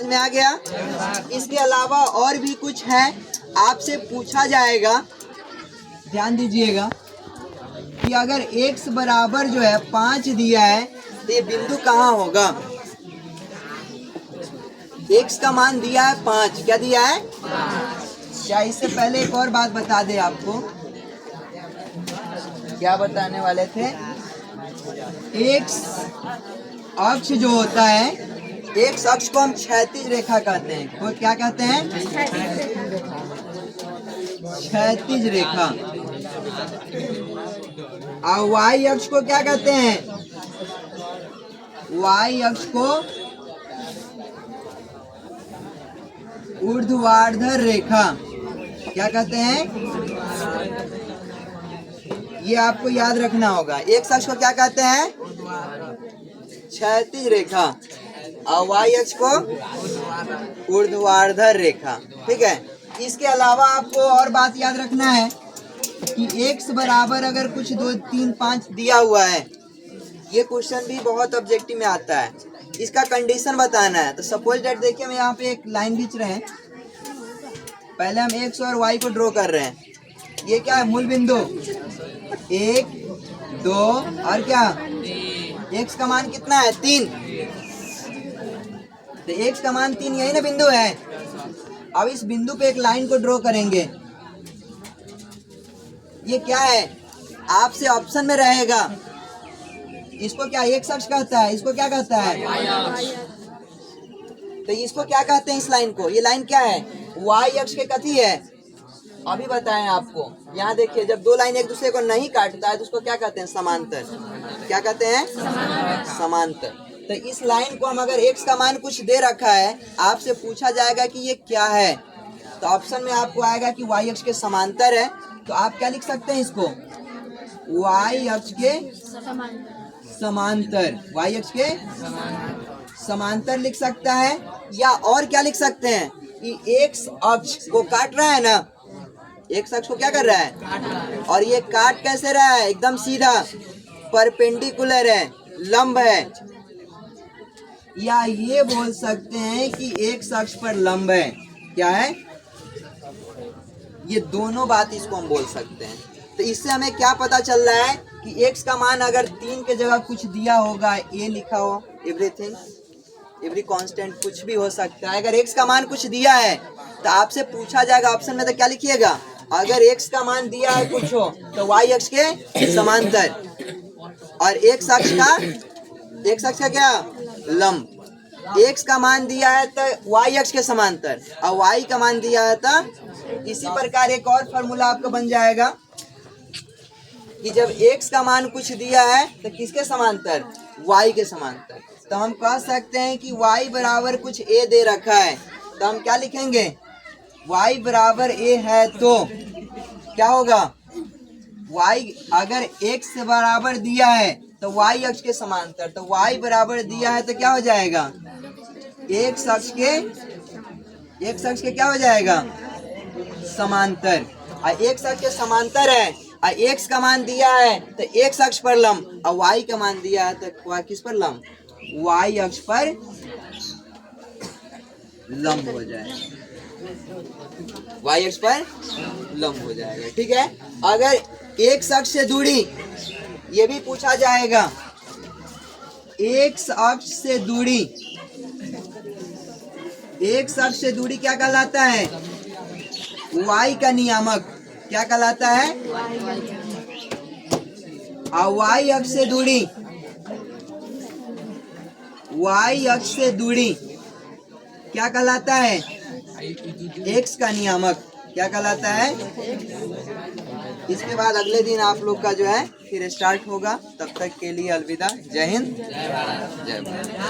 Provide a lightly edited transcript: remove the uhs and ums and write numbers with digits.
समझ में आ गया। इसके अलावा और भी कुछ है, आपसे पूछा जाएगा, ध्यान दीजिएगा कि अगर x बराबर जो है 5 दिया है तो ये बिंदु कहाँ होगा। x का मान दिया है 5, क्या दिया है? क्या इससे पहले एक और बात बता दे आपको, क्या बताने वाले थे? x अक्ष जो होता है, x अक्ष को हम क्षैतिज रेखा कहते हैं। तो क्या कहते हैं? क्षैतिज रेखा। और y अक्ष को क्या कहते हैं? y अक्ष को ऊर्ध्वाधर रेखा। क्या कहते हैं? ये आपको याद रखना होगा। x अक्ष को क्या कहते हैं? क्षैतिज रेखा। और y अक्ष को ऊर्ध्वाधर रेखा। ठीक है। इसके अलावा आपको और बात याद रखना है कि x बराबर अगर कुछ 2, 3, 5 दिया हुआ है, ये क्वेश्चन भी बहुत ऑब्जेक्टिव में आता है, इसका कंडीशन बताना है। तो सपोज दैट देखिए, हम यहाँ पे एक लाइन खींच रहे हैं। पहले हम x और y को ड्रॉ कर रहे हैं। ये क्या है? मूल बिंदु 1, 2 और क्या? x का मान कितना है? 3। तो x का मान 3, यही ना बिंदु है। अब इस बिंदु पे एक लाइन को ड्रॉ करेंगे। ये क्या है? आपसे ऑप्शन में रहेगा। इसको क्या x अक्ष कहता है? इसको क्या कहता है? तो इसको क्या कहते हैं? इस लाइन को, ये लाइन क्या है? y अक्ष के कथी है? अभी बताएं आपको। यहाँ देखिए, जब दो लाइन एक दूसरे को नहीं काटता है तो उसको क्या कहते हैं? समांतर। क्या कहते हैं? समांतर। तो इस लाइन को हम अगर x का मान कुछ दे रखा है, आपसे पूछा जाएगा कि ये क्या है, तो ऑप्शन में आपको आएगा कि y अक्ष के समांतर है। तो आप क्या लिख सकते हैं इसको? y अक्ष के समांतर। y अक्ष के समांतर लिख सकता है। या और क्या लिख सकते हैं कि x अक्ष को काट रहा है ना, x अक्ष को क्या कर रहा है? और ये काट कैसे रहा है? एकदम सीधा, परपेंडिकुलर है, लंब है। या ये बोल सकते हैं कि x अक्ष पर लंब है। क्या है? ये दोनों बात इसको हम बोल सकते हैं। तो इससे हमें क्या पता चल रहा है कि x का मान अगर 3 के जगह कुछ दिया होगा, a लिखा हो, एवरीथिंग, एवरी कांस्टेंट, कुछ भी हो सकता है। अगर x का मान कुछ दिया है तो आपसे पूछा जाएगा ऑप्शन में, तो क्या लिखिएगा? अगर x का मान दिया है कुछ हो तो y अक्ष के समांतर, और x अक्ष का क्या? लंब। x का मान दिया है तो y अक्ष के समांतर, और y का मान दिया है तो इसी प्रकार एक और फॉर्मूला आपको बन जाएगा कि जब x का मान कुछ दिया है तो किसके समांतर? y के समांतर। तो हम कह सकते हैं कि y बराबर कुछ a दे रखा है, तो हम क्या लिखेंगे? y बराबर a है तो क्या होगा? y अगर x बराबर दिया है तो y अक्ष के समांतर, तो y बराबर दिया है तो क्या हो जाएगा? x अक्ष के क्या हो जाएगा? समांतर। और x अक्ष के समांतर है, और x का मान दिया है तो x अक्ष पर लंब, और y का मान दिया है तो किस पर लंब? y अक्ष पर लंब हो जाएगा। y अक्ष पर लंब हो जाएगा। ठीक है। अगर x अक्ष से दूरी, ये भी पूछा जाएगा। x अक्ष से दूरी, x अक्ष से दूरी क्या कहलाता है? y का नियामक। क्या कहलाता है? और y अक्ष से दूरी, y अक्ष से दूरी क्या कहलाता है? x का नियामक। क्या कहलाता है? इसके बाद अगले दिन आप लोग का जो है फिर स्टार्ट होगा। तब तक के लिए अलविदा। जय हिंद, जय भारत।